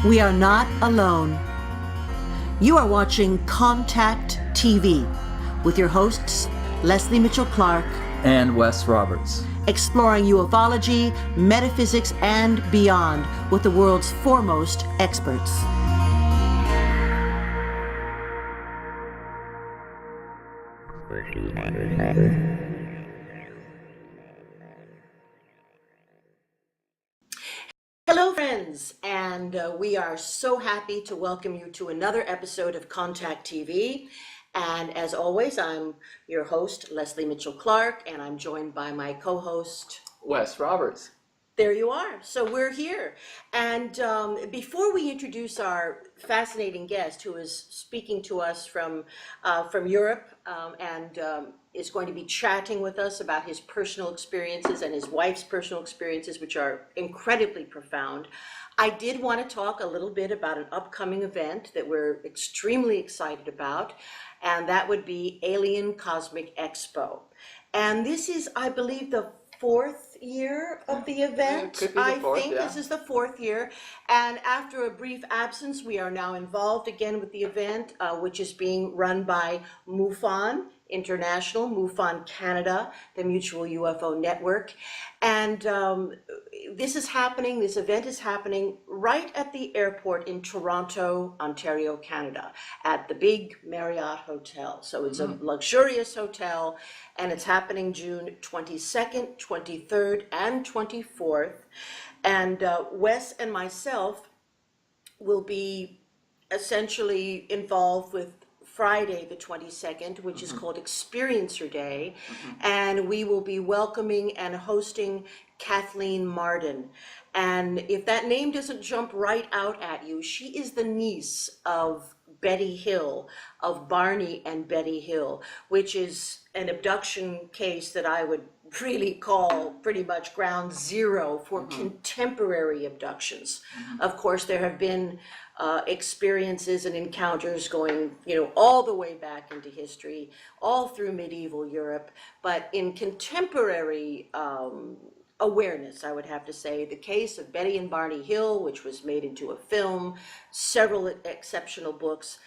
We are not alone. You are watching Contact TV with your hosts, Leslie Mitchell-Clark and Wes Roberts, exploring ufology, metaphysics, and beyond with the world's foremost experts. Hello, friends, and we are so happy to welcome you to another episode of Contact TV. And as always, I'm your host, Leslie Mitchell-Clark, and I'm joined by my co-host, Wes Roberts. There you are. So we're here. And before we introduce our fascinating guest, who is speaking to us from Europe and is going to be chatting with us about his personal experiences and his wife's personal experiences, which are incredibly profound, I did want to talk a little bit about an upcoming event that we're extremely excited about, and that would be Alien Cosmic Expo. And this is, I believe, the fourth year of the event. Could be the fourth, This is the fourth year. And after a brief absence, we are now involved again with the event, which is being run by MUFON International, MUFON Canada, the Mutual UFO Network. And this event is happening right at the airport in Toronto, Ontario, Canada, at the big Marriott Hotel. So it's a luxurious hotel, and it's happening June 22nd, 23rd, and 24th. And Wes and myself will be essentially involved with Friday the 22nd, which is called Experiencer Day, and we will be welcoming and hosting Kathleen Marden. And if that name doesn't jump right out at you, she is the niece of Betty Hill, of Barney and Betty Hill, which is an abduction case that I would really call pretty much ground zero for contemporary abductions. Of course, there have been experiences and encounters going, all the way back into history, all through medieval Europe, but in contemporary awareness, I would have to say, the case of Betty and Barney Hill, which was made into a film, several exceptional books.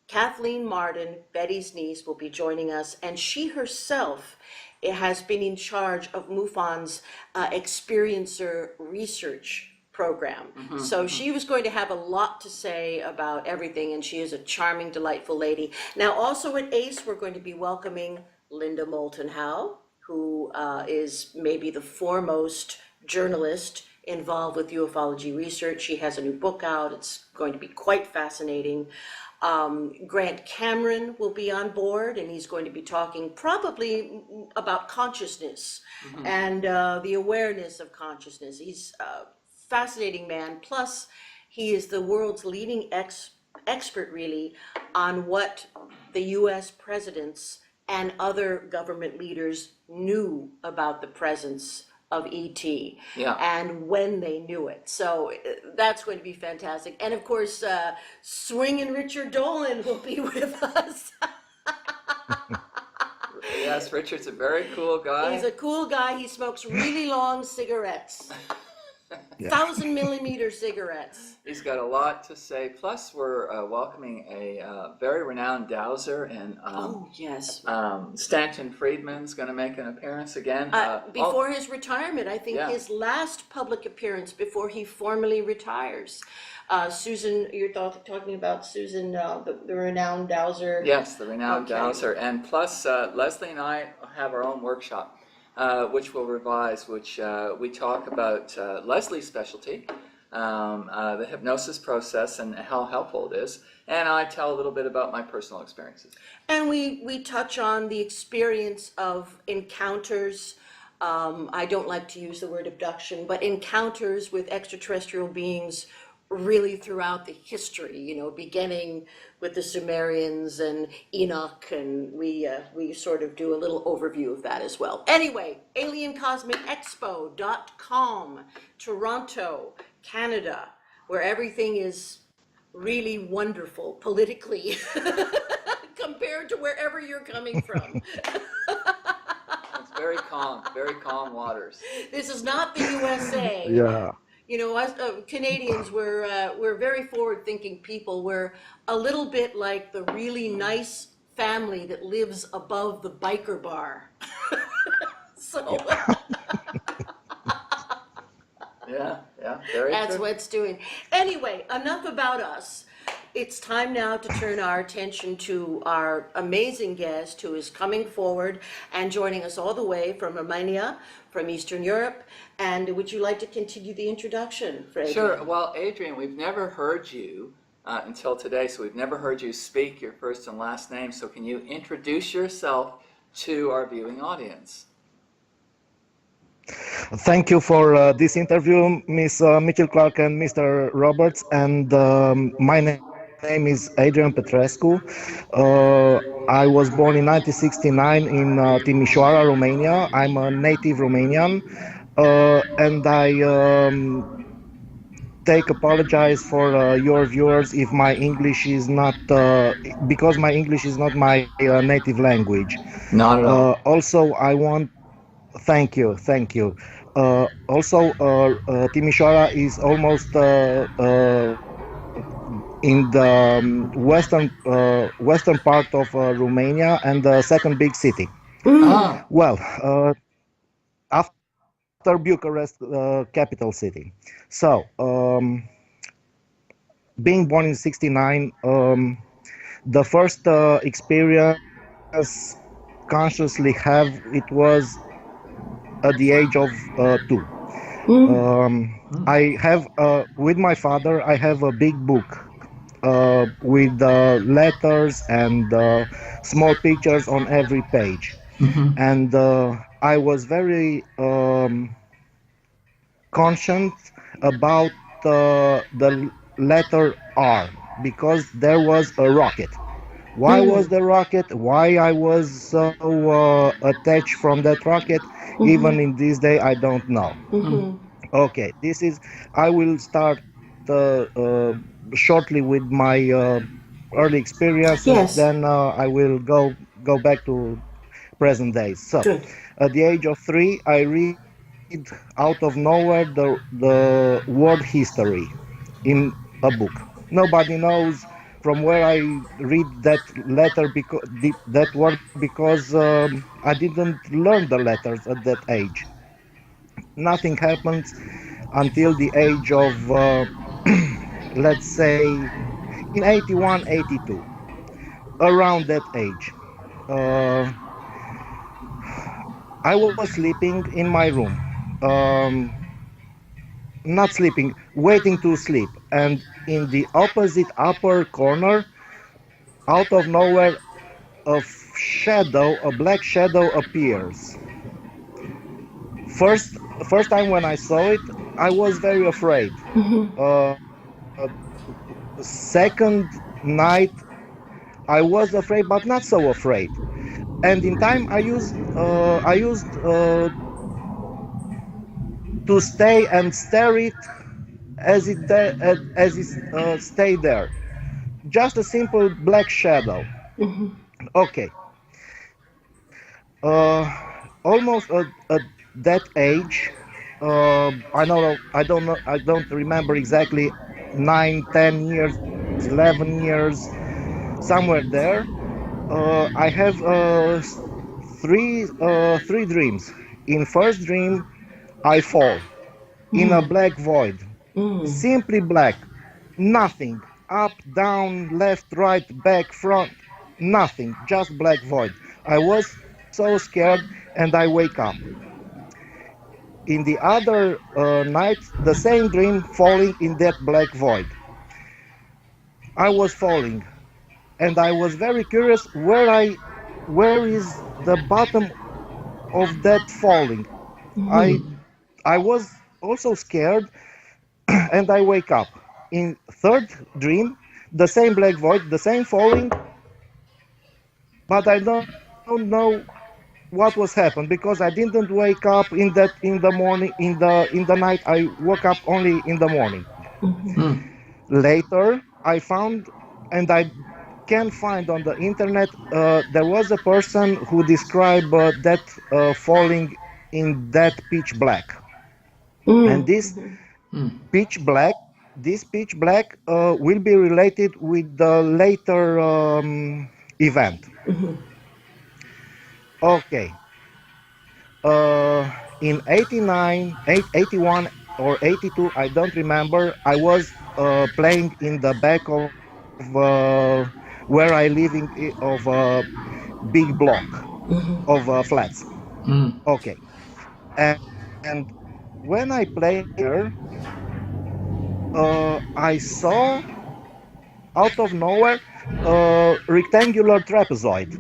Kathleen Marden, Betty's niece, will be joining us, and she herself has been in charge of MUFON's experiencer research program. So she was going to have a lot to say about everything, and she is a charming, delightful lady. Now, also at ACE, we're going to be welcoming Linda Moulton Howe, who is maybe the foremost journalist involved with ufology research. She has a new book out. It's going to be quite fascinating. Grant Cameron will be on board, and he's going to be talking probably about consciousness and the awareness of consciousness. He's a fascinating man. Plus, he is the world's leading expert, really, on what the U.S. presidents and other government leaders knew about the presence of ET and when they knew it. So that's going to be fantastic. And of course, Swingin' Richard Dolan will be with us. Yes, Richard's a very cool guy. He's a cool guy. He smokes really long cigarettes. 1,000-millimeter cigarettes. He's got a lot to say. Plus, we're welcoming a very renowned dowser, and Stanton Friedman's going to make an appearance again. Before his retirement, I think his last public appearance before he formally retires. Susan, you're talking about Susan, the renowned dowser. Yes, the renowned dowser. And plus, Leslie and I have our own workshop, which we'll revise, which we talk about Leslie's specialty, the hypnosis process and how helpful it is. And I tell a little bit about my personal experiences. And we touch on the experience of encounters. I don't like to use the word abduction, but encounters with extraterrestrial beings really throughout the history, beginning with the Sumerians and Enoch, and we sort of do a little overview of that as well. Anyway, aliencosmicexpo.com, Toronto, Canada, where everything is really wonderful politically compared to wherever you're coming from. It's very calm waters. This is not the USA. Yeah. You know, us Canadians, we're very forward-thinking people. We're a little bit like the really nice family that lives above the biker bar. So Yeah, very that's true. what it's doing. Anyway, enough about us. It's time now to turn our attention to our amazing guest who is coming forward and joining us all the way from Romania, from Eastern Europe. And would you like to continue the introduction, Fred? Sure. Well, Adrian, we've never heard you until today, so we've never heard you speak your first and last name. So can you introduce yourself to our viewing audience? Thank you for this interview, Miss Mitchell Clark and Mr. Roberts. And my name is Adrian Petrescu. I was born in 1969 in Timișoara, Romania. I'm a native Romanian, and I take apologize for your viewers if my English is not because my English is not my native language. Not at all. Also, I want thank you, thank you. Also, Timișoara is almost in the western part of Romania and the second big city. Ah, Well, after Bucharest, capital city. So, being born in '69, the first experience consciously have it was at the age of 2. I have with my father. I have a big book with letters and small pictures on every page, and I was very conscious about the letter R because there was a rocket. Why was the rocket? Why I was so attached from that rocket? Even in this day, I don't know. Okay, this is. I will start shortly with my early experiences. Yes. Then I will go back to present days. So, Good. at the age of 3, I read out of nowhere the world history in a book. Nobody knows from where I read that letter because that word because I didn't learn the letters at that age. Nothing happens until the age of let's say in 81, 82, around that age. Uh, I was sleeping in my room. Um, Not sleeping, waiting to sleep. And in the opposite upper corner, out of nowhere, a black shadow appears. First time when I saw it, I was very afraid. Uh, Second night, I was afraid, but not so afraid. And in time, I used to stay and stare it as it stayed there. Just a simple black shadow. Okay. Almost at that age, I don't remember exactly 9, 10 years, 11 years, somewhere there. I have three dreams. In first dream, I fall in a black void, simply black, nothing, up, down, left, right, back, front, nothing, just black void. I was so scared and I wake up. In the other night, the same dream, falling in that black void. I was falling and I was very curious where is the bottom of that falling. I I was also scared and I wake up. In third dream, the same black void, the same falling, but I don't know what was happened because I didn't wake up in the morning in the night. I woke up only in the morning. Later, I found and I can find on the internet there was a person who described that falling in that pitch black, and this pitch black. This pitch black will be related with the later event. Okay. In 89, 81 or 82, I don't remember. I was playing in the back of where I living of a big block of flats. Okay. And when I played there, I saw out of nowhere a rectangular trapezoid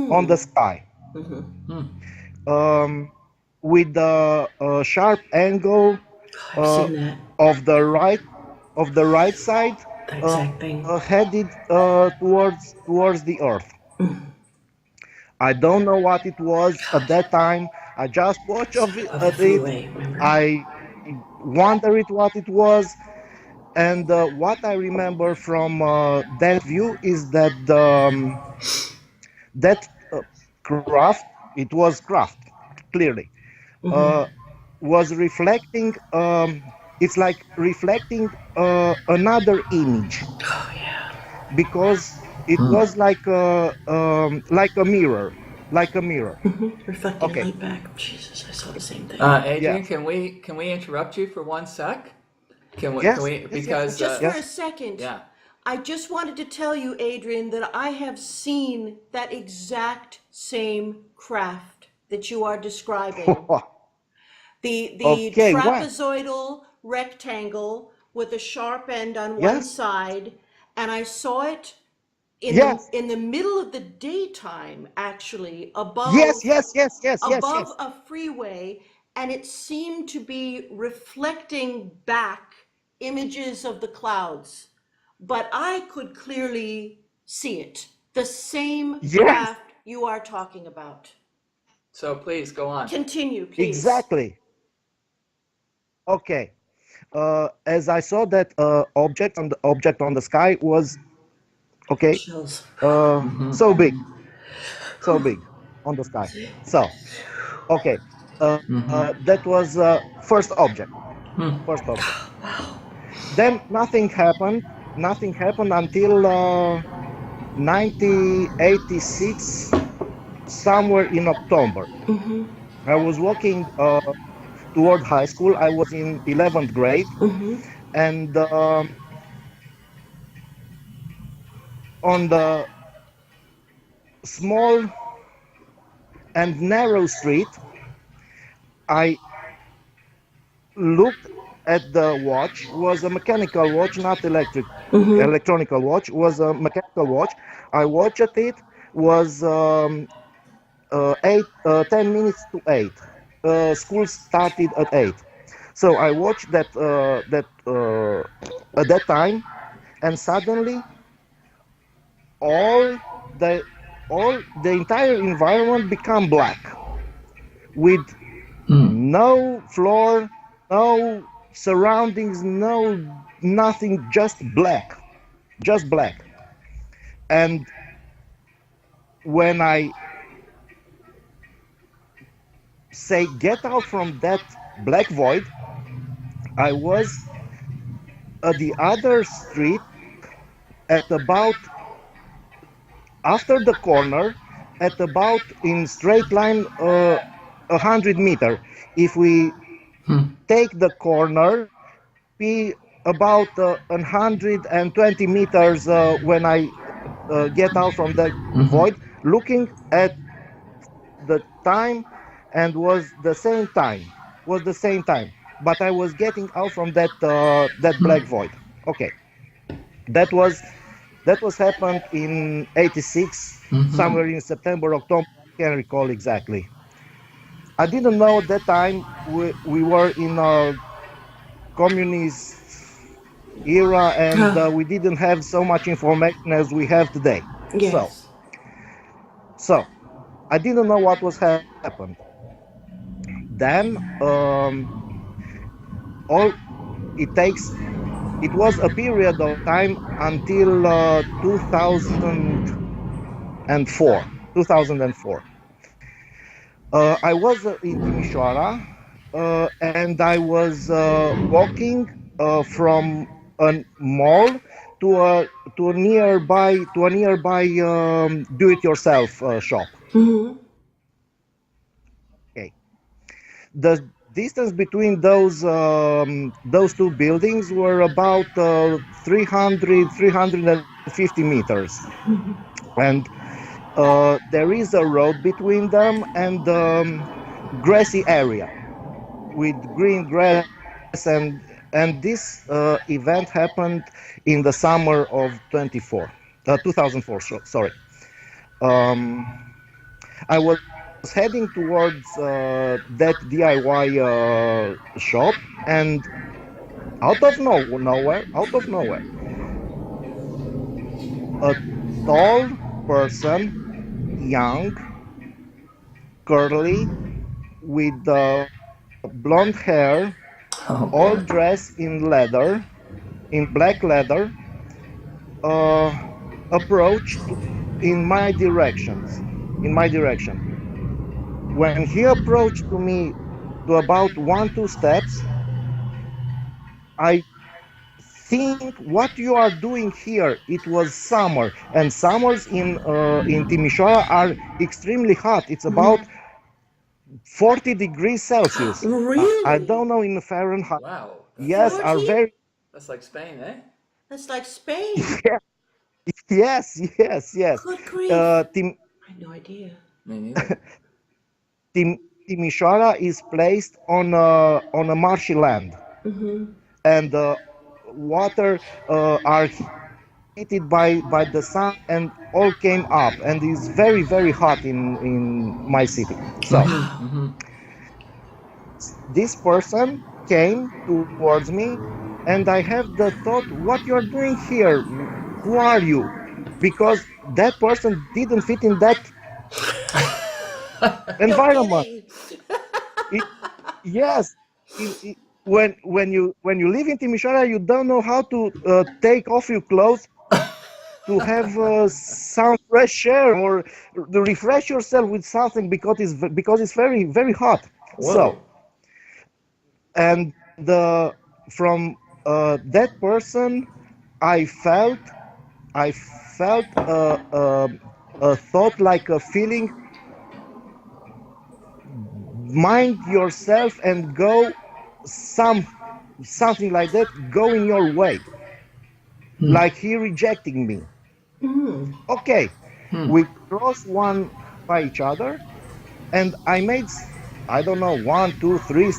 on the sky, um, with a sharp angle I've uh, seen that, of the right side, that exact thing. headed towards the earth. I don't know what it was at that time. I just watched Above the at it. freeway, remember? I wondered what it was, and what I remember from that view is that that craft, it was craft, clearly, uh, was reflecting. It's like reflecting another image, Oh yeah. because it was like a mirror, like a mirror. Reflecting Okay, light back. Jesus, I saw the same thing. Adrian, yes, can we interrupt you for 1 sec? yes, yes, yes, Because yes, Just for a yes. second, yeah. I just wanted to tell you, Adrian, that I have seen that exact same craft that you are describing. The Okay, when? trapezoidal rectangle with a sharp end on one Yes, side, and I saw it yes, in the middle of the daytime, actually, yes, yes, yes, yes, yes, above yes. a freeway, and it seemed to be reflecting back images of the clouds, but I could clearly see it, the same Yes, craft you are talking about. So please go on. Continue, please. exactly. Okay. As I saw that object on the sky was okay, Chills. so big, so big on the sky. So okay, that was first object, first object. Then nothing happened. Nothing happened until 1986, somewhere in October. I was walking toward high school. I was in 11th grade, and on the small and narrow street, I looked at the watch. Was a mechanical watch, not electronical watch. Was a mechanical watch. I watched at it. Was 10 minutes to 8. School started at 8. So I watched at that time, and suddenly all the the entire environment become black, with no floor, no surroundings, no nothing, just black. And when I say get out from that black void, I was at the other street at about after the corner, at about in straight line 100 meter. If we take the corner, be about 120 meters when I get out from the void, looking at the time, and was the same time, but I was getting out from that black void. Okay, that was happened in 86, somewhere in September, October. I can't recall exactly. I didn't know at that time we were in a communist era, and we didn't have so much information as we have today. So, Yes. so I didn't know what was happened. Then, all it takes, it was a period of time until 2004. 2004. I was in Timișoara, and I was walking from a mall to a to a nearby do-it-yourself shop. Okay, the distance between those two buildings were about 350 meters, and there is a road between them and grassy area with green grass, and this event happened in the summer of 2004, sorry. um, I was heading towards that DIY shop, and out of nowhere, a tall person, young, curly, with blonde hair, Oh all boy. dressed in leather, in black leather, uh, approached in my directions, in my direction. When he approached to me to about 1, 2 steps, I think, what you are doing here? It was summer, and summers in Timișoara are extremely hot. It's about 40 degrees Celsius. I Really? don't know in Fahrenheit. Wow, that's Yes, are 40? very that's like Spain, eh? That's like Spain. yes, yes, yes. Good grief. Tim, I had no idea. Me neither. Timișoara is placed on a marshy land, and water are heated by the sun, and all came up, and is very very hot in my city. So this person came towards me, and I have the thought, what you're doing here? Who are you? Because that person didn't fit in that No environment. kidding. It, yes, when you live in Timișoara, you don't know how to take off your clothes to have some fresh air, or to refresh yourself with something, because it's very very hot. Whoa. So, and from that person, I felt I felt a thought, like a feeling, mind yourself and go, something like that, go in your way, like he rejecting me. Okay, we crossed one by each other, and I made, I don't know, 1, 2, 3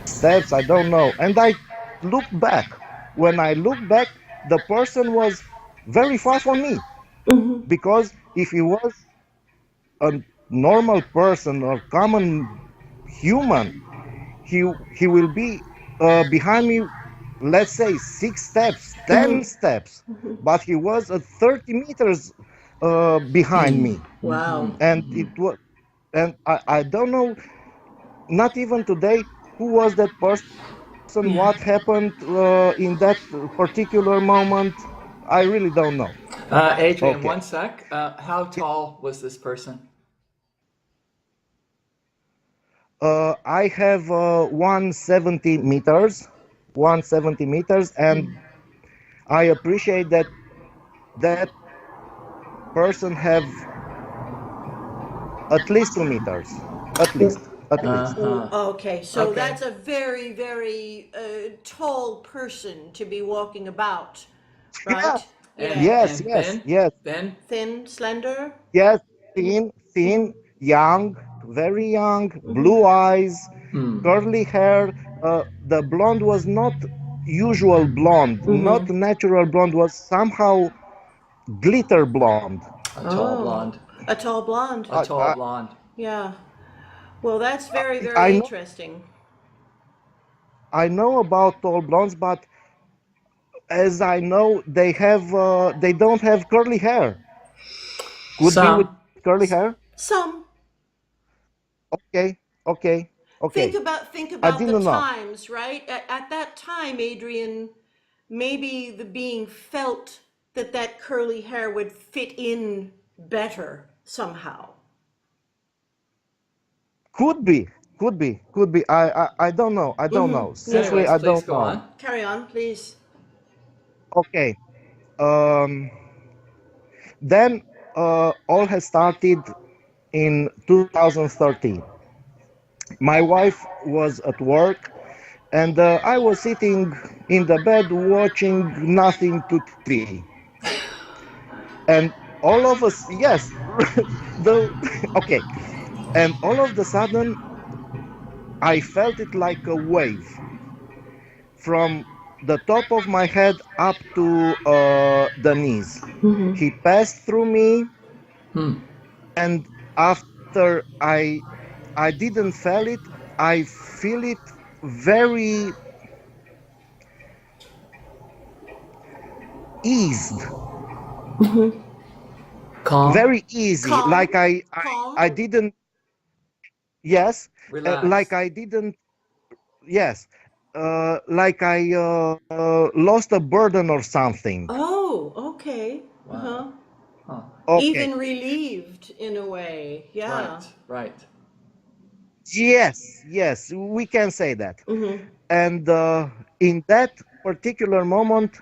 steps, I don't know, and I looked back. When I looked back, the person was very far from me, because if he was a normal person or common human, he will be behind me, let's say 6 steps, 10 steps, but he was at 30 meters behind me, Wow. and it was, and I don't know, not even today, who was that person, what Yeah. happened in that particular moment. I really don't know. Adrian, Okay. one sec. How tall was this person? I have 170 meters, and I appreciate that that person have at least 2 meters, at least. Uh-huh. Okay, so Okay. that's a very, very tall person to be walking about, Yeah. right? And Yeah. Yes, and yes, Ben? yes, Ben? Thin, slender. yes. Thin, young, very young, blue eyes, curly hair. The blonde was not usual blonde, not natural blonde, was somehow glitter blonde. A tall Oh, blonde. a tall blonde. A I, tall I, blonde. Yeah. Well, that's very, I very know interesting. I know about tall blondes, but as I know, they don't have curly hair. Could be with Some. curly hair. Some. Okay, okay, okay. Think I about the didn't know. times, right? At that time, Adrian, maybe the being felt that that curly hair would fit in better somehow. Could be, Could be. I don't know. I don't know. Yeah. Sincerely, Anyways, I please don't go know. on. Carry on, please. Okay. Um, then all has started in 2013. My wife was at work, and I was sitting in the bed watching nothing to TV. And all of us, yes, the okay. And all of the sudden, I felt it like a wave from the top of my head up to the knees. He passed through me, and after I didn't feel it, I feel it very eased, Calm, very easy, like Calm. Calm. I didn't, yes, like relaxed. I didn't, yes, like I lost a burden or something. Oh, okay. Wow. Uh-huh. Huh. Okay. Even relieved in a way. Yeah. Right, right. Yes, yes, we can say that. Mm-hmm. And in that particular moment,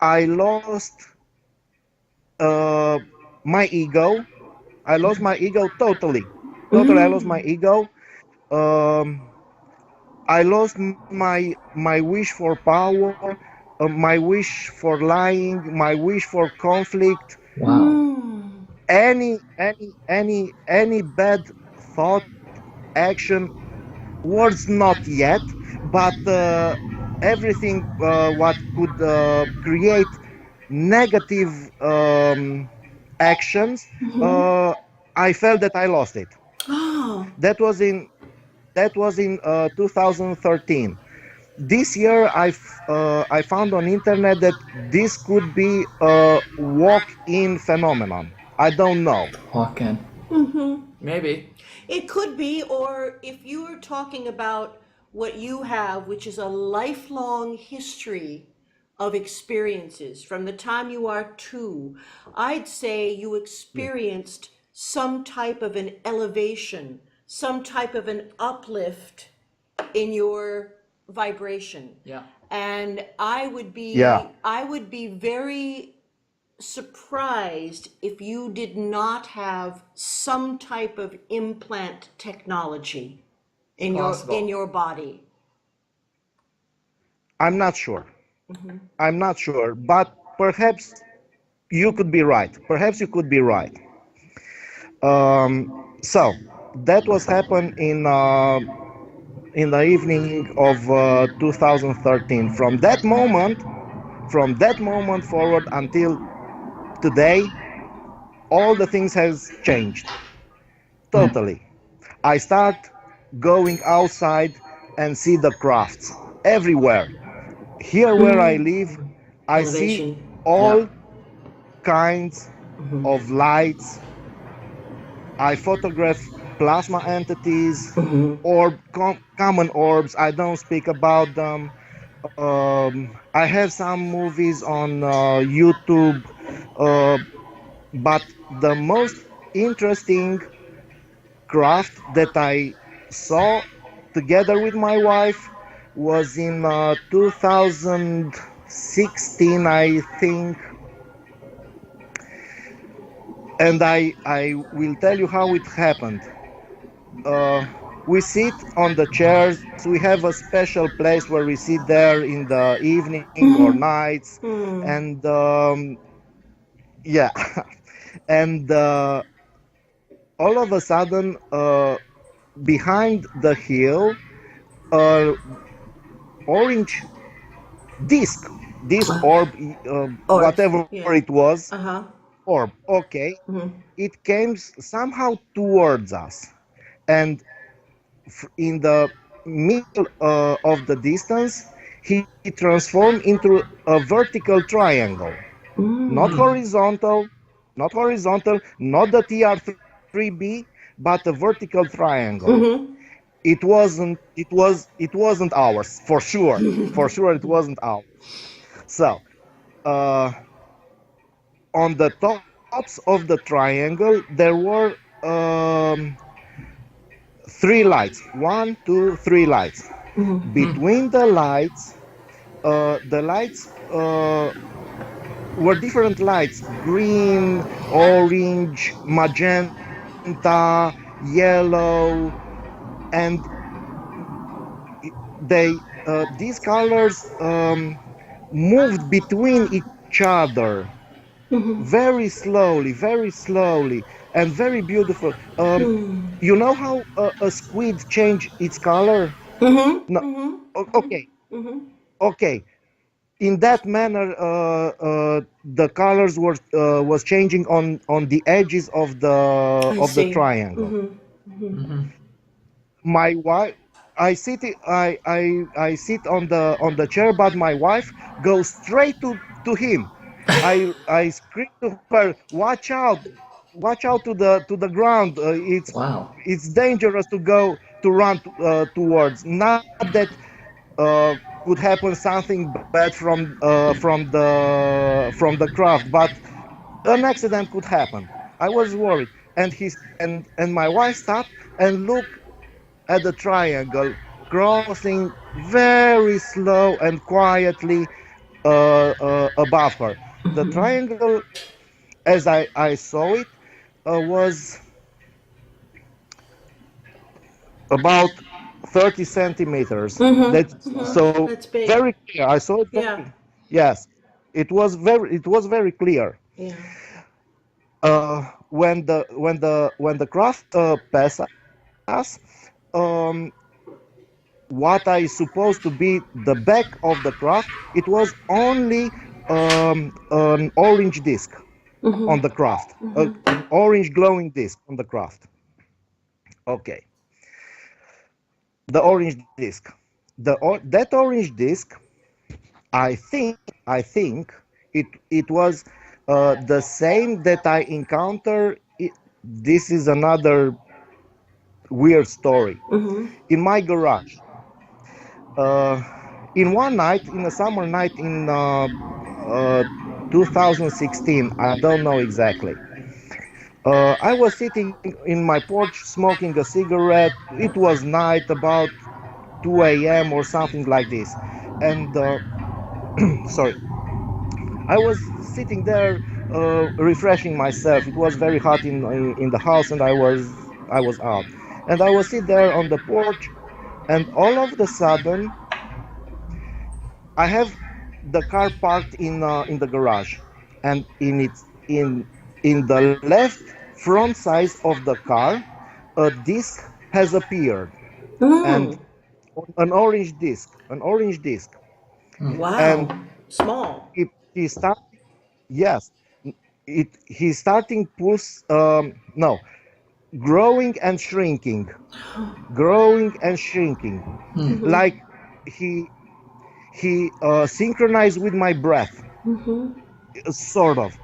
I lost uh, my ego. I lost my ego totally. Totally, I lost my ego. Um, I lost my wish for power, my wish for lying, my wish for conflict. Wow. Any bad thought, action, words not yet, but everything what could create negative actions. I felt that I lost it. Oh. That was in 2013. This year, I found on internet that this could be a walk-in phenomenon. I don't know. Walk in. Maybe. It could be, or if you are talking about what you have, which is a lifelong history of experiences from the time you are two, I'd say you Yeah. experienced some type of an elevation, some type of an uplift in your vibration. Yeah. And Yeah. I would be very surprised if you did not have some type of implant technology It's in possible. your body. I'm not sure. I'm not sure, but perhaps you could be right. Perhaps you could be right. So that was happened in the evening of 2013. From that moment forward until today, all the things has changed totally. I start going outside and see the crafts everywhere. Here where I live, I see Elevation. Yeah. all kinds of lights. I photograph plasma entities, common orbs. I don't speak about them. I have some movies on YouTube, uh, but the most interesting craft that I saw together with my wife was in 2016, I think, and I will tell you how it happened. Uh, we sit on the chairs. We have a special place where we sit there in the evening or nights, and yeah, and all of a sudden, behind the hill, a orange disc, orb, Orbs. whatever it Yeah. was, Uh-huh. orb. Okay, it came somehow towards us, and in the middle of the distance, he transformed into a vertical triangle, not horizontal, not the TR3B, but a vertical triangle. It wasn't ours for sure. For sure, it wasn't ours. So, uh, on the tops of the triangle, there were three lights. One, two, three lights. Between the lights, the lights were different lights: green, orange, magenta, yellow, and these colors moved between each other very slowly, and very beautiful. You know how a squid change its color? No. Okay, okay. In that manner, the colors were was changing on the edges I of the see. triangle. My wife, I sit on the chair, but my wife goes straight to him. I scream to her, watch out to the ground. Wow. It's dangerous to go to run towards. Not that could happen something bad from the craft, but an accident could happen. I was worried, and my wife stopped and looked at the triangle, crossing very slow and quietly above her. The triangle, as I saw it, was about 30 centimeters. That so That's big. very clear. I saw it Yeah. very, yes. It was very clear. Yeah. When the craft passed us, um, what I supposed to be the back of the craft, it was only an orange disc on the craft, an orange glowing disc on the craft. Okay, the orange disc. That orange disc, I think it was the same that I encountered. This is another weird story in my garage. Uh, in one night, in a summer night in 2016, I don't know exactly. I was sitting in my porch smoking a cigarette. It was night, about 2 a.m. or something like this. And sorry, I was sitting there refreshing myself. It was very hot in the house, and I was out. And I was sitting there on the porch, and all of the sudden, I have the car parked in the garage, and in the left front side of the car, a disc has appeared, and an orange disc, Wow. and Small. he start yes, he's starting pulse no growing and shrinking, growing and shrinking, like he synchronized with my breath, sort of.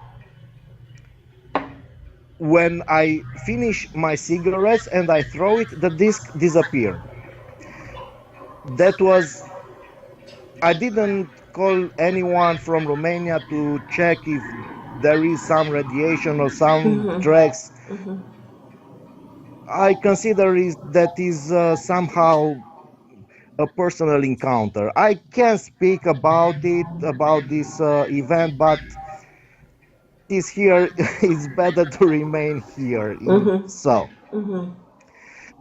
When I finish my cigarettes and I throw it, the disc disappeared. That was, I didn't call anyone from Romania to check if there is some radiation or some tracks. I consider that is somehow a personal encounter. I can speak about it, about this event, but is here. It's better to remain here. So,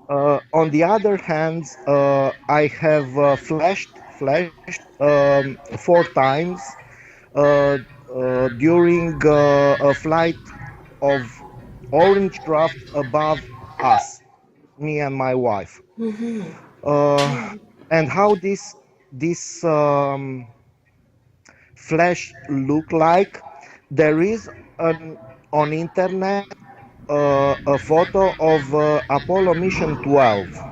on the other hand, I have flashed 4 times during a flight of orange craft above us, me and my wife. And how this flash look like? There is an on internet a photo of Apollo mission 12.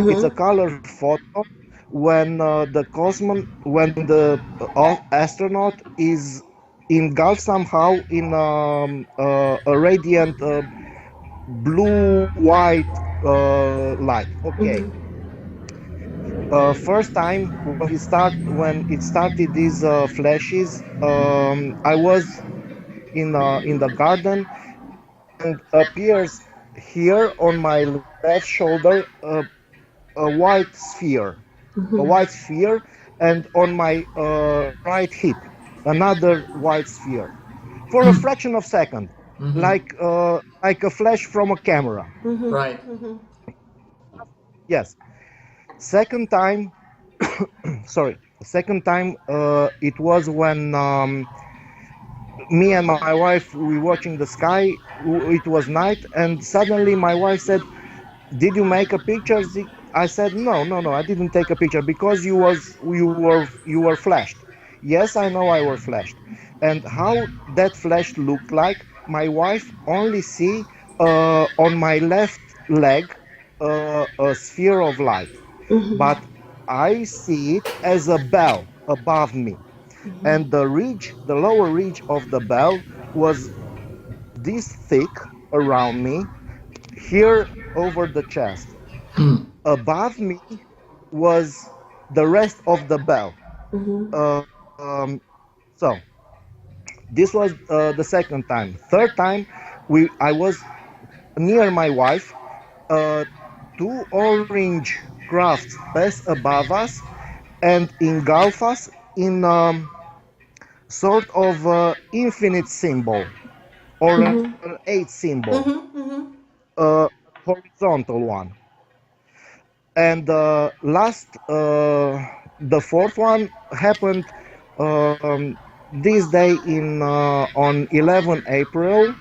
It's a color photo when when the astronaut is engulfed somehow in a radiant blue white light. Okay. First time when it started these flashes, I was in the garden, and appears here on my left shoulder a white sphere, and on my right hip another white sphere. For a fraction of second, like a flash from a camera. Right. Yes. Second time, sorry. Second time, it was when me and my wife we watching the sky. It was night, and suddenly my wife said, "Did you make a picture?" I said, "No, no, no. I didn't take a picture because you were flashed." Yes, I know I were flashed, and how that flash looked like. My wife only see on my left leg a sphere of light, but I see it as a bell above me, and the lower ridge of the bell was this thick around me, here over the chest. Above me was the rest of the bell. So this was the second time. Third time, I was near my wife. Uh, Two orange crafts pass above us and engulf us in sort of infinite symbol or an eight symbol, uh, horizontal one. And the fourth one happened this day on 11 April,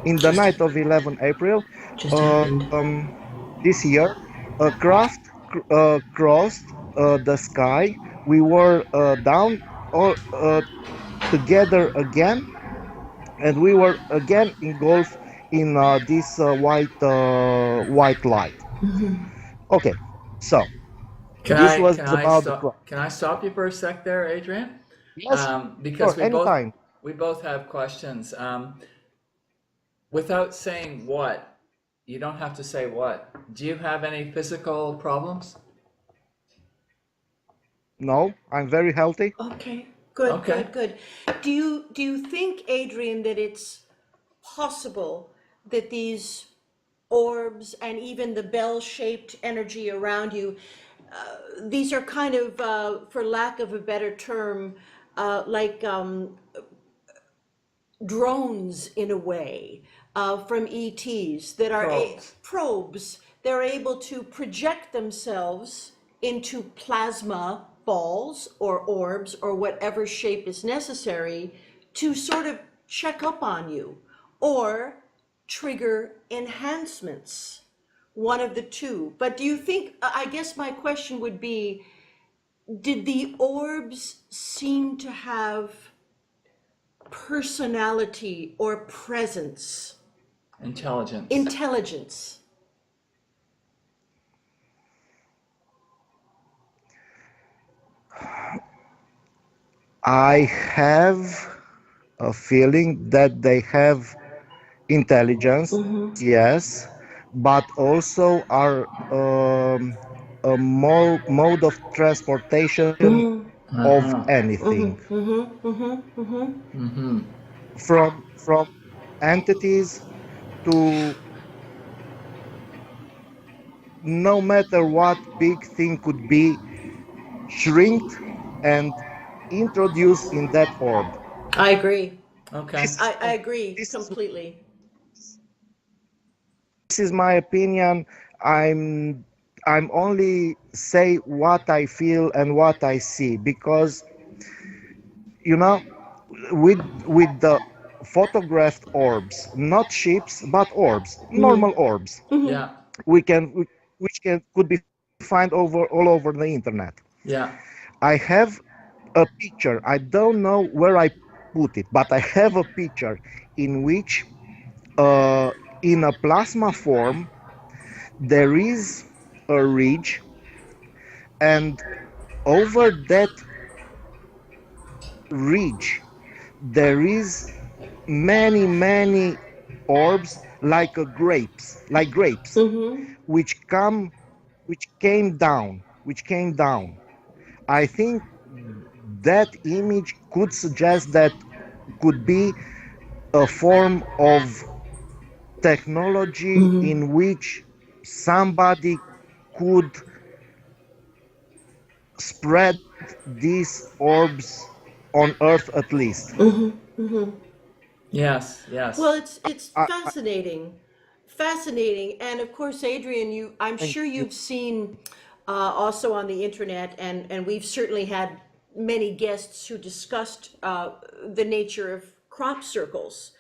in the night of 11 April, Just happened. this year. A craft crossed the sky. We were down all, together again, and we were again engulfed in this white light. Okay, so this was about the craft. Can I stop you for a sec there, Adrian? Yes, Because sure, anytime. we both have questions. Without saying what, you don't have to say what. Do you have any physical problems? No, I'm very healthy. Okay, good, Okay. good. Do you think, Adrian, that it's possible that these orbs and even the bell-shaped energy around you, these are kind of, for lack of a better term, like drones in a way, from ETs that are Probes. probes. They're able to project themselves into plasma balls or orbs or whatever shape is necessary to sort of check up on you or trigger enhancements, one of the two. But do you think, I guess my question would be, did the orbs seem to have personality or presence, Intelligence. intelligence? I have a feeling that they have intelligence, yes, but also are a mode of transportation of anything, from entities to no matter what big thing could be shrinked and introduced in that orb. I agree. Okay. This is I agree this is completely. this is my opinion. I'm I'm only say what I feel and what I see, because you know, with the photographed orbs, not ships but orbs, normal orbs, Yeah. we can which can could be found all over the internet. Yeah. I have a picture. I don't know where I put it, but I have a picture in which, uh, in a plasma form, there is a ridge, and over that ridge, there is many orbs like grapes, which come, which came down. I think that image could suggest that could be a form of technology in which somebody could spread these orbs on Earth at least. Yes, Well, yes. it's I fascinating, and of course, Adrian, I'm thank sure you. you've seen also on the internet, and we've certainly had many guests who discussed the nature of crop circles,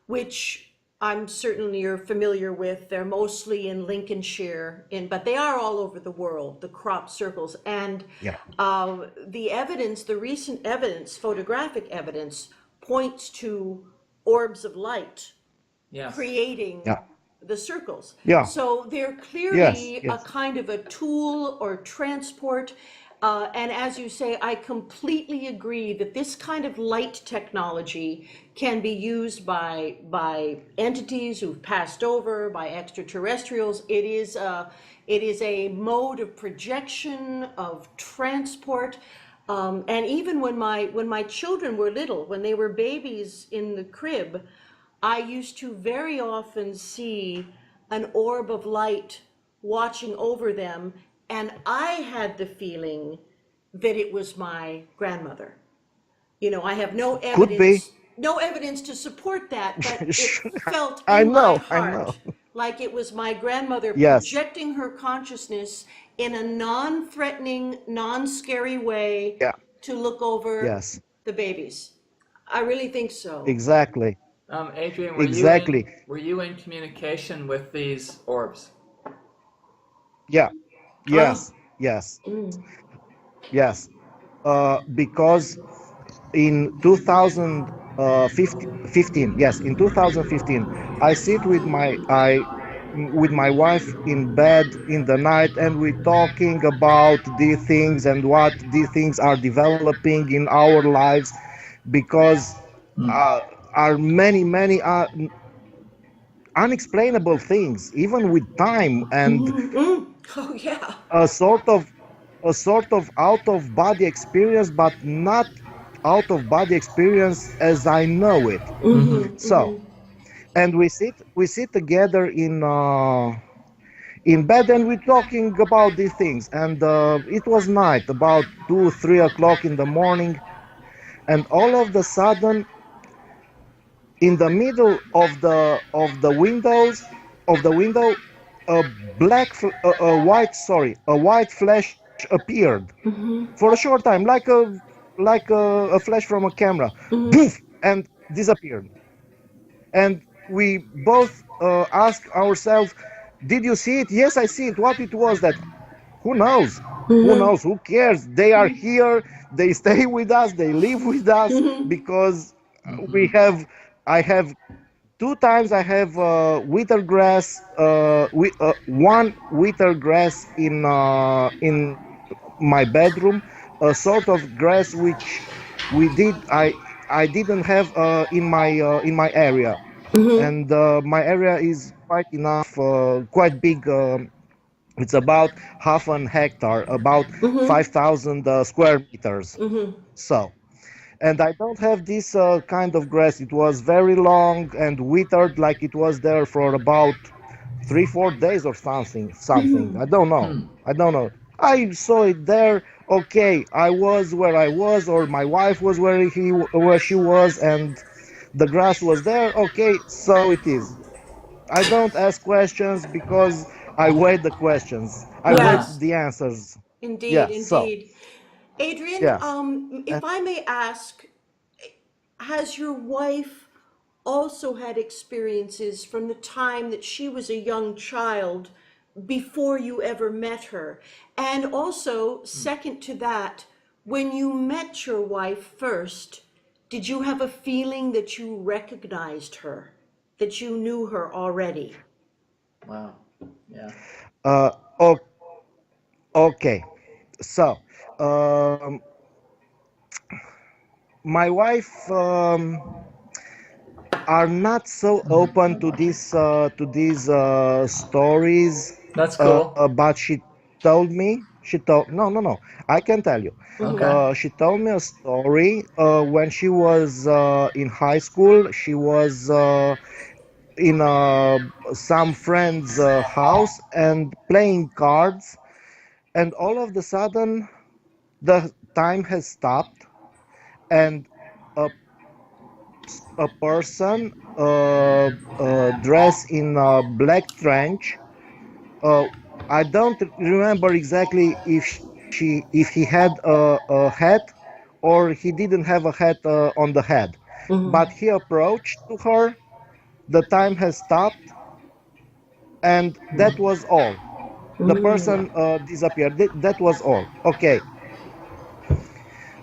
which I'm certainly you're familiar with. They're mostly in Lincolnshire, but they are all over the world, the crop circles. And Yeah, the evidence, the recent evidence, photographic evidence, points to orbs of light Yes. creating yeah, the circles. yeah. So they're Yes, clearly a yes. kind of a tool or transport. And as you say, I completely agree that this kind of light technology can be used by entities who've passed over, by extraterrestrials. It is a mode of projection, of transport. And even when my children were little, when they were babies in the crib, I used to very often see an orb of light watching over them, and I had the feeling that it was my grandmother. You know, I have Could be. no evidence to support that, but it felt I in my know, I know. heart like it was my grandmother Yes, projecting her consciousness in a non-threatening, non-scary way yeah, to look over yes, the babies. I really think so. exactly, Adrian, exactly. were you in communication with these orbs? Yeah, Oh, yes, yes, yes. Because in 2015, yes, in 2015, I sit with my wife in bed in the night, and we talking about the things and what these things are developing in our lives, because uh, are many unexplainable things, even with time, and oh yeah. a sort of out of body experience, but not out of body experience as I know it. So, and we sit together in bed, and we're talking about these things, and it was night, about 2 3 o'clock in the morning, and all of the sudden, in the middle of the windows of the window, a white, sorry, a white flash appeared for a short time, a flash from a camera, poof, and disappeared. And we both asked ourselves, "Did you see it?" "Yes, I see it." "What it was that?" "Who knows? Who knows? Who cares? They are here. They stay with us. They live with us, because we have. I have 2 times. I have witter grass. One witter grass in my bedroom, a sort of grass which we did. I didn't have in my area, and my area is quite enough, quite big. It's about half an hectare, about 5,000 square meters. So, and I don't have this kind of grass. It was very long and withered, like it was there for about 3 4 days or something. I don't know. I don't know. I saw it there. Okay, I was where I was, or my wife was where she was, and the grass was there. Okay, so it is. I don't ask questions, because I wait the questions. I wait Yes, Uh-huh. the answers. indeed, Yeah. So indeed. Adrian, yeah. if I may ask, has your wife also had experiences from the time that she was a young child before you ever met her? And also, second to that, when you met your wife first, did you have a feeling that you recognized her, that you knew her already? Wow. Yeah. Uh. Okay. So, um, my wife are not so open to these stories, That's cool. but told me she told no, no, no, I can tell you. Okay. She told me a story when she was in high school. She was in some friend's house and playing cards, and all of the sudden the time has stopped, and a, a person dressed in a black trench. uh, I don't remember exactly if he had a hat or he didn't have a hat on the head, but he approached to her. The time has stopped, and that was all. The person disappeared. That was all. Okay.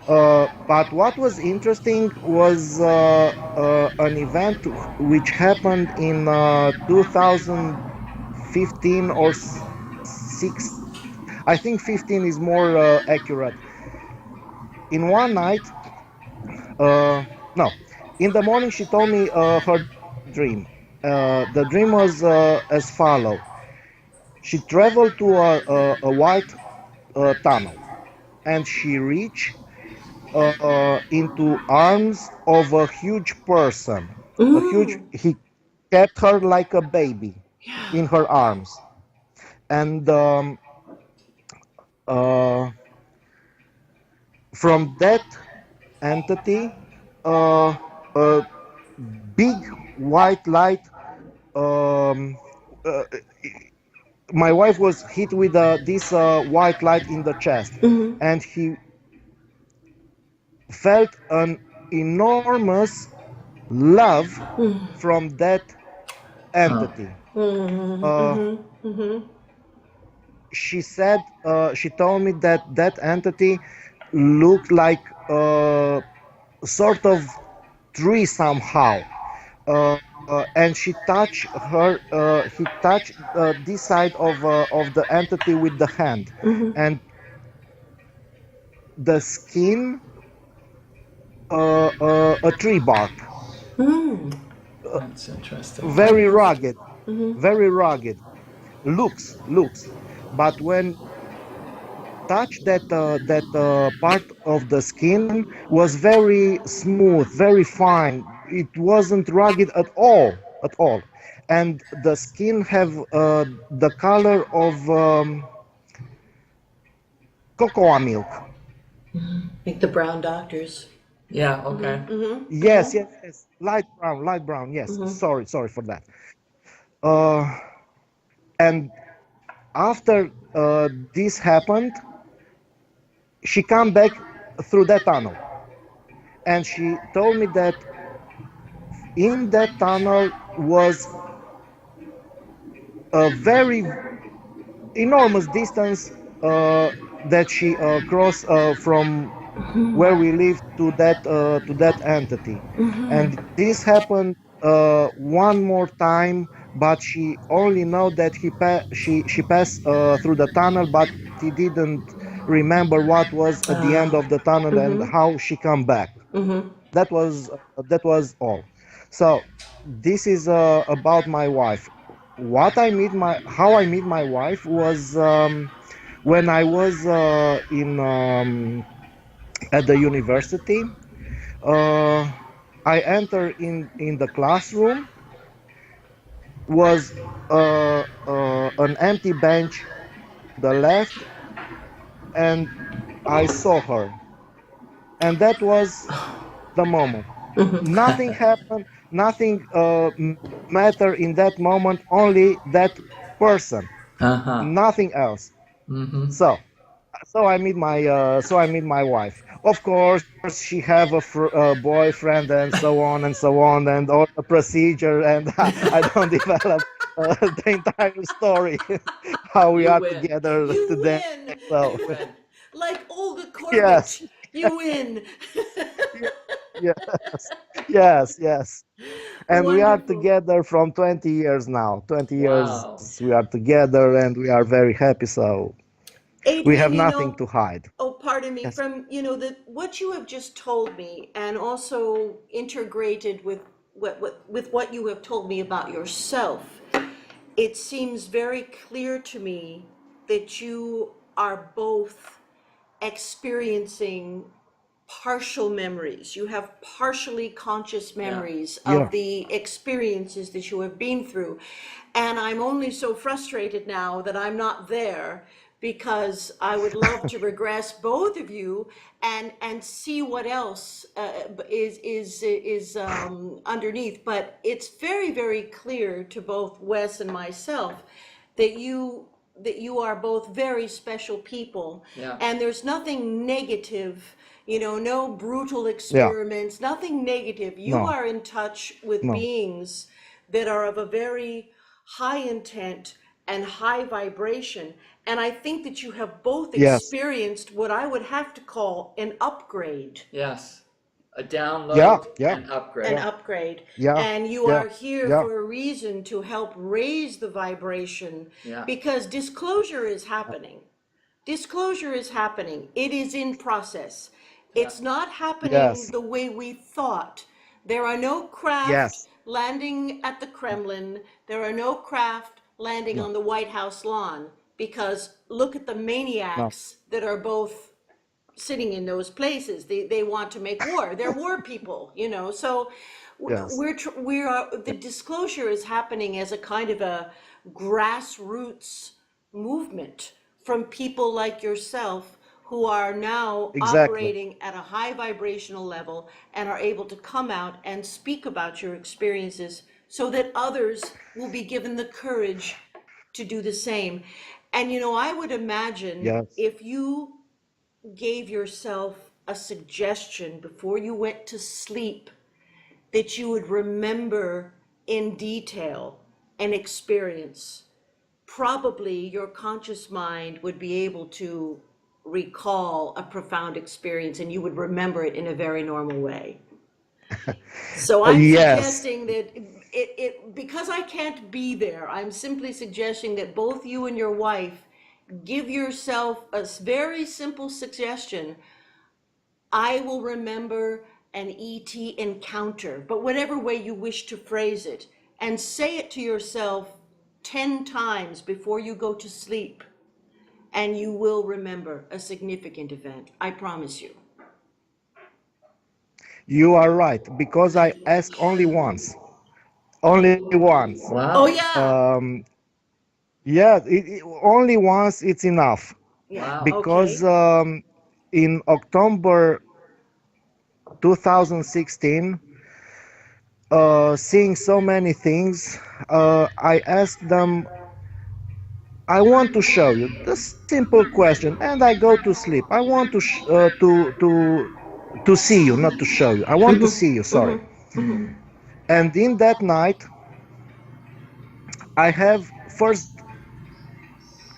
But what was interesting was an event which happened in 2015 or 6. I think 15 is more accurate. In one night, no, in the morning she told me her dream. The dream was as follow. She traveled to a white tunnel, and she reached into arms of a huge person. A huge. He kept her like a baby in her arms, and uh, from that entity, uh, a big white light. Um, uh, my wife was hit with this white light in the chest, and he felt an enormous love from that Huh. entity. Uh, she said, she told me that that entity looked like a sort of tree somehow. And she touched her. He touched this side of the entity with the hand, and the skin, a tree bark, That's interesting. very rugged, very rugged. Looks, but when touch that part of the skin was very smooth, very fine. It wasn't rugged at all, and the skin have the color of cocoa milk. Like the brown doctors. Yeah, okay. Yes, yes, yes, light brown, light brown. Yes, sorry for that. Uh, and after this happened, she come back through that tunnel, and she told me that in that tunnel was a very enormous distance that she crossed from where we live to that entity, and this happened one more time. But she only know that she passed through the tunnel, but he didn't remember what was at the end of the tunnel and how she come back. That was all. So this is about my wife. What I meet my How I meet my wife was when I was in at the university. uh, I enter in the classroom, was an empty bench to the left, and I saw her, and that was the moment. Nothing happened, nothing matter in that moment, only that person, Uh-huh. nothing else. Mm-hmm. So I meet my wife. Of course, she have a boyfriend and so on and so on, and all the procedure, and I don't develop the entire story how we You are win. together You today. win! So You win. Like Olga yes, Korbut, you win! yes, yes, yes. And we are Wonderful. together from 20 years now. 20 years Wow. we are together, and we are very happy. So we have Adrian, nothing to hide. oh, pardon me, Yes. from, what you have just told me and also integrated with what you have told me about yourself, it seems very clear to me that you are both experiencing partial memories. You have partially conscious Yeah. memories of Yeah. the experiences that you have been through. And I'm only so frustrated now that I'm not there, because I would love to regress both of you and see what else is underneath. But it's very, very clear to both Wes and myself that you are both very special people. Yeah. And there's nothing negative, no brutal Yeah. experiments, nothing negative. You No. are in touch with No. beings that are of a very high intent and high vibration. And I think that you have both Yes. experienced what I would have to call an upgrade. Yes. A Yeah. download Yeah. and upgrade. An Yeah. upgrade. Yeah. And you Yeah. are here Yeah. for a reason, to help raise the vibration, Yeah. because disclosure is happening. Disclosure is happening. It is in process. Yeah. It's not happening Yes. the way we thought. There are no craft Yes. landing at the Kremlin. There are no craft landing No. on the White House lawn, because look at the No. maniacs that are both sitting in those places. They want to make war. They're war people, So Yes. we are, the disclosure is happening as a kind of a grassroots movement from people like yourself, who are now Exactly. operating at a high vibrational level and are able to come out and speak about your experiences, so that others will be given the courage to do the same. And I would imagine, Yes. if you gave yourself a suggestion before you went to sleep, that you would remember in detail an experience, probably your conscious mind would be able to recall a profound experience, and you would remember it in a very normal way. So I'm Yes. suggesting that because I can't be there, I'm simply suggesting that both you and your wife give yourself a very simple suggestion. I will remember an ET encounter, but whatever way you wish to phrase it, and say it to yourself 10 times before you go to sleep, and you will remember a significant event. I promise you. You are right, because I ask only once. Only once. Oh, Wow. yeah. Um, yeah, only once it's enough, Yeah. Wow. because Okay. in October 2016, seeing so many things, I asked them, I want to show you the simple question, and I go to sleep. I want to to see you, not to show you. I want to see you. Sorry. And in that night, I have first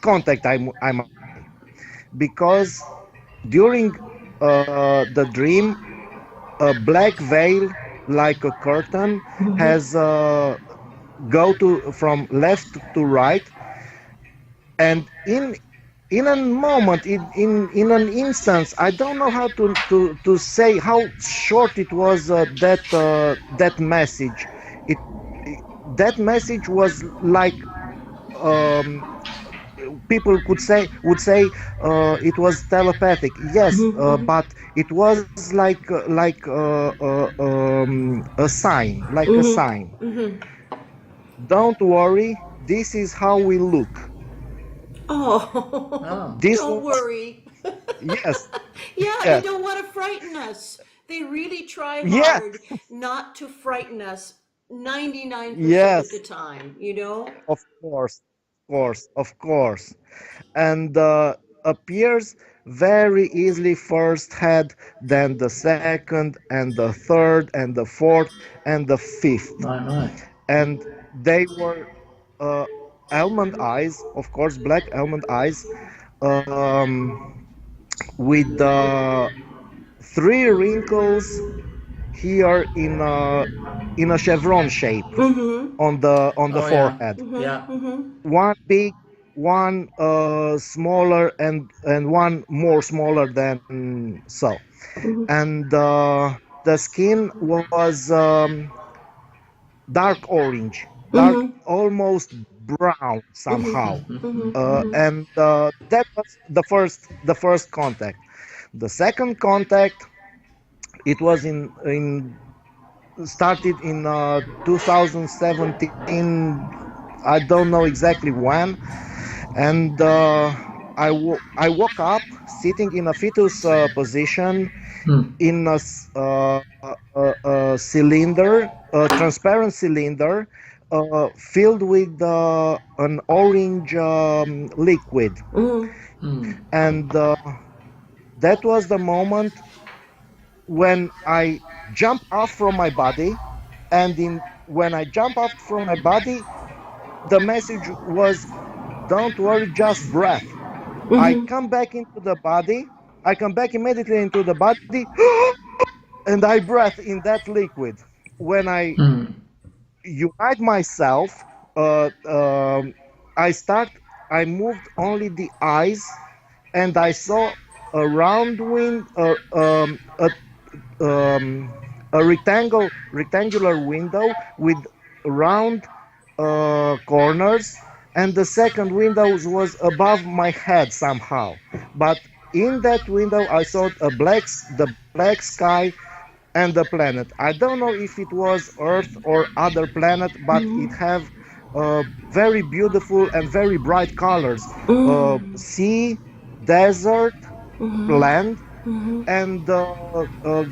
contact. I must say, because during the dream, a black veil, like a curtain, has go to from left to right, and in a moment, in an instance, I don't know how to say how short it was, that message. it, that message was like, um, people would say, it was telepathic. Yes, but it was a sign, like a sign. Don't worry, this is how we look. Oh, Oh. This don't was, worry. yes, Yeah, they yes, don't want to frighten us. They really try yes, hard not to frighten us 99% of the yes. time. Of course, of course. And appears very easily first head, then the second, and the third, and the fourth, and the fifth. My, my. And they were uh, almond eyes, of course, black almond eyes, um, with three wrinkles here in a chevron shape on the Oh, yeah. forehead. Yeah. One big, one smaller, and one more smaller than so. And the skin was dark orange, dark, almost brown somehow. And that was the first contact. The second contact, It was in started in 2017. I don't know exactly when, and I woke up sitting in a fetus position Hmm. in a cylinder, a transparent cylinder, filled with an orange liquid, Hmm. and that was the moment when I jump off from my body, and in when I jump off from my body, the message was, "Don't worry, just breath." I come back into the body. I come back immediately into the body, and I breathe in that liquid. When I Hmm. unite myself, I start. I moved only the eyes, and I saw a round wind, a rectangular window with round corners, and the second window was above my head somehow. But in that window, I saw the black sky and the planet. I don't know if it was Earth or other planet, but it have very beautiful and very bright colors: sea, desert, land, and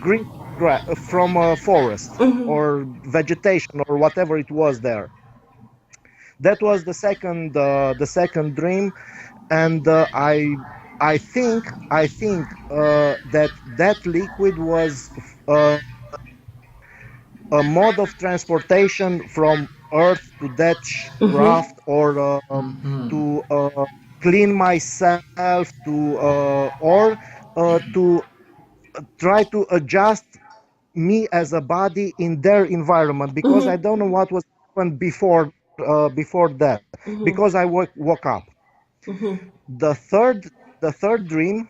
green from a forest or vegetation or whatever it was there. That was the second dream, and I think that liquid was a mode of transportation from Earth to that craft, or to clean myself, to or to try to adjust me as a body in their environment, because I don't know what was happened before that, because I woke up. The third dream,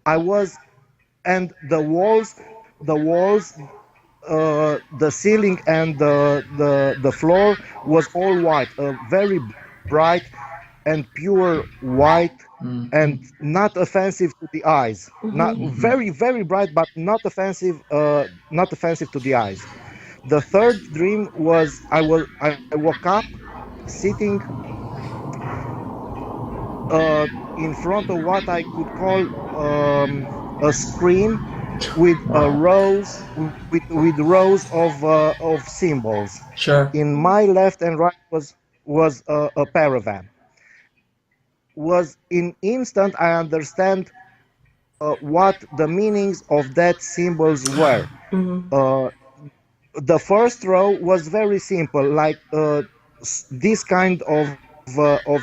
I was, and the ceiling and the floor was all white, very bright and pure white, and not offensive to the eyes. Not very very bright, but not offensive to the eyes. The third dream was, I woke up sitting in front of what I could call a screen with a Wow. rows with rows of symbols. Sure. In my left and right was a paravan. Was in instant I understand what the meanings of that symbols were. Uh, the first row was very simple, like this kind of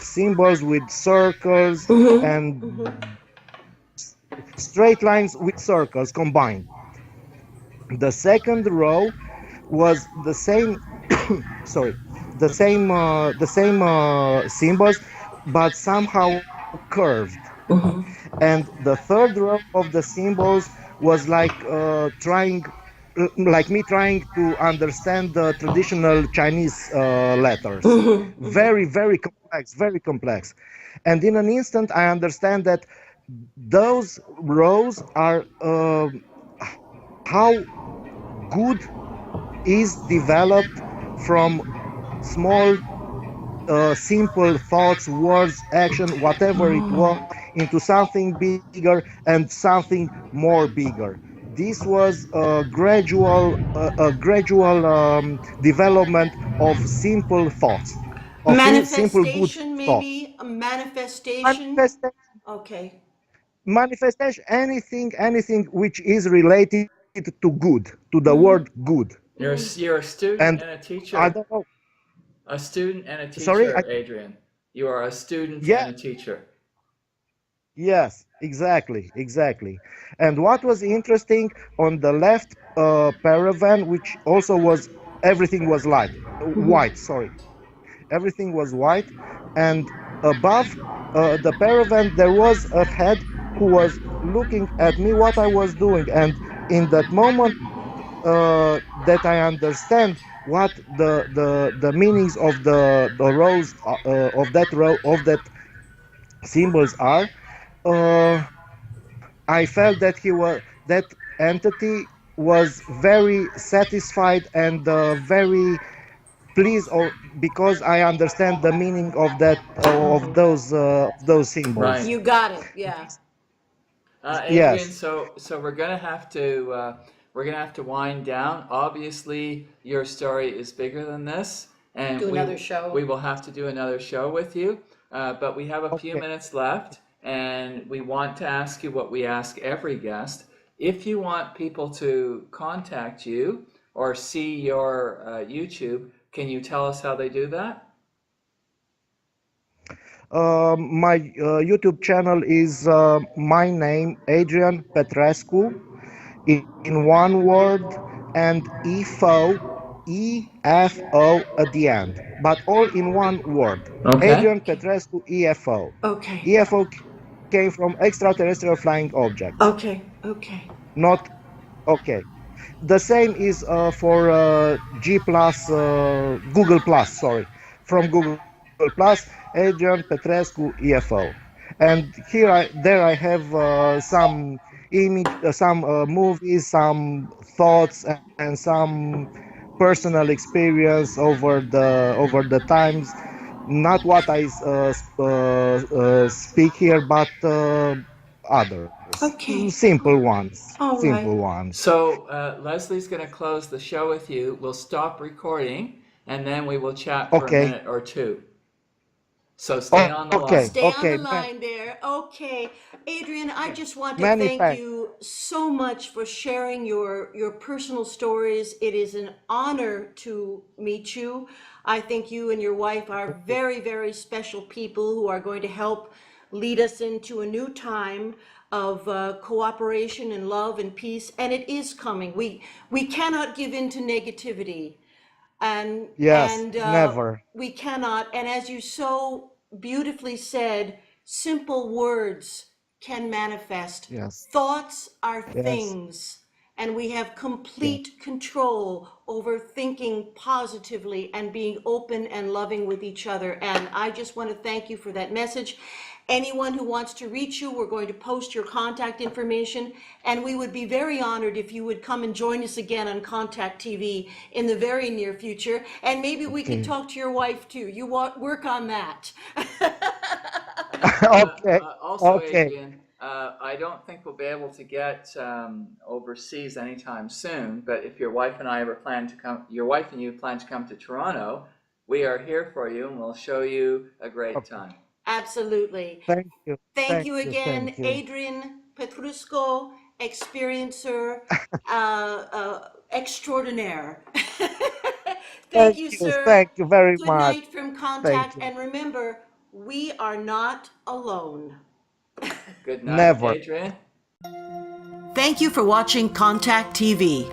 symbols with circles and straight lines with circles combined. The second row was the same, sorry, the same symbols, but somehow curved. And the third row of the symbols was like like me trying to understand the traditional Chinese letters. Very, very complex, very complex. And in an instant, I understand that those rows are how good is developed from small, simple thoughts, words, action, whatever it was, into something bigger and something more bigger. This was a gradual development of simple thoughts, of simple good Manifestation, thoughts. maybe a manifestation. Manifestation, Okay. manifestation, anything which is related to good, to the word good. You're a And student and a I don't teacher. know. A student and a Sorry, teacher, Adrian. You are a student yeah, and a teacher. yes, exactly. And what was interesting, on the left paravan, which also was, everything was white, sorry, everything was white, and above the paravan there was a head who was looking at me what I was doing, and in that moment that I understand what the meanings of the rows of that symbols are. I felt that that entity was very satisfied and very pleased because I understand the meaning of that of those Right. symbols. You got it, yeah. Adrian, Yes. so we're gonna have to wind down. Obviously, your story is bigger than this, and Do another show. we will have to do another show with you. But we have a few Okay. minutes left, and we want to ask you what we ask every guest. If you want people to contact you or see your YouTube, can you tell us how they do that? My YouTube channel is my name, Adrian Petrescu, in one word, and EFO at the end, but all in one word. Okay. Adrian Petrescu, EFO. Okay, EFO came from extraterrestrial flying objects. okay, okay. Not okay. The same is for G plus, Google plus, sorry, from Google plus, Adrian Petrescu EFO. And there I have some movies, some thoughts, and some personal experience over the times. Not what I speak here, but others, Okay, simple ones, all right. simple ones. So Leslie's going to close the show with you. We'll stop recording, and then we will chat for a Okay. minute or two. So stay on the line. Stay on the Okay. line there. Okay. Adrian, I just want to Many thank thanks. you so much for sharing your personal stories. It is an honor to meet you. I think you and your wife are very, very special people who are going to help lead us into a new time of cooperation and love and peace. And it is coming. We cannot give in to negativity. and Yes, and never. we cannot. And as you so beautifully said, simple words can manifest. Yes, Thoughts are yes, things, and we have yes. complete control over thinking positively and being open and loving with each other. And I just want to thank you for that message. Anyone who wants to reach you, we're going to post your contact information, and we would be very honored if you would come and join us again on Contact TV in the very near future, and maybe we could Okay. talk to your wife too. You work on that. Okay. Also, Okay. Adrian, I don't think we'll be able to get overseas anytime soon. But if your wife and I ever plan to come, your wife and you plan to come to Toronto, we are here for you, and we'll show you a great Okay. time. Absolutely. Thank you. Thank Thank you you. again, Thank you. Adrian Petrescu, experiencer extraordinaire. Thank Thank you, you. sir. Thank you very Good much. night from Thank Contact. you. And remember, we are not alone. Good night, Never. Adrian. Thank you for watching Contact TV.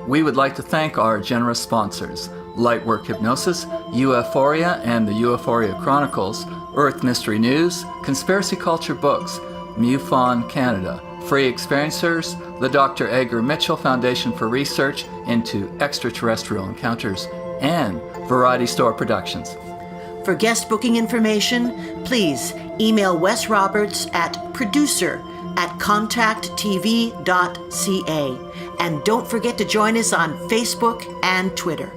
We would like to thank our generous sponsors, Lightwork Hypnosis, UFOria and the UFOria Chronicles, Earth Mystery News, Conspiracy Culture Books, MUFON Canada, Free Experiencers, the Dr. Edgar Mitchell Foundation for Research into Extraterrestrial Encounters, and Variety Store Productions. For guest booking information, please email Wes Roberts at producer@contacttv.ca. And don't forget to join us on Facebook and Twitter.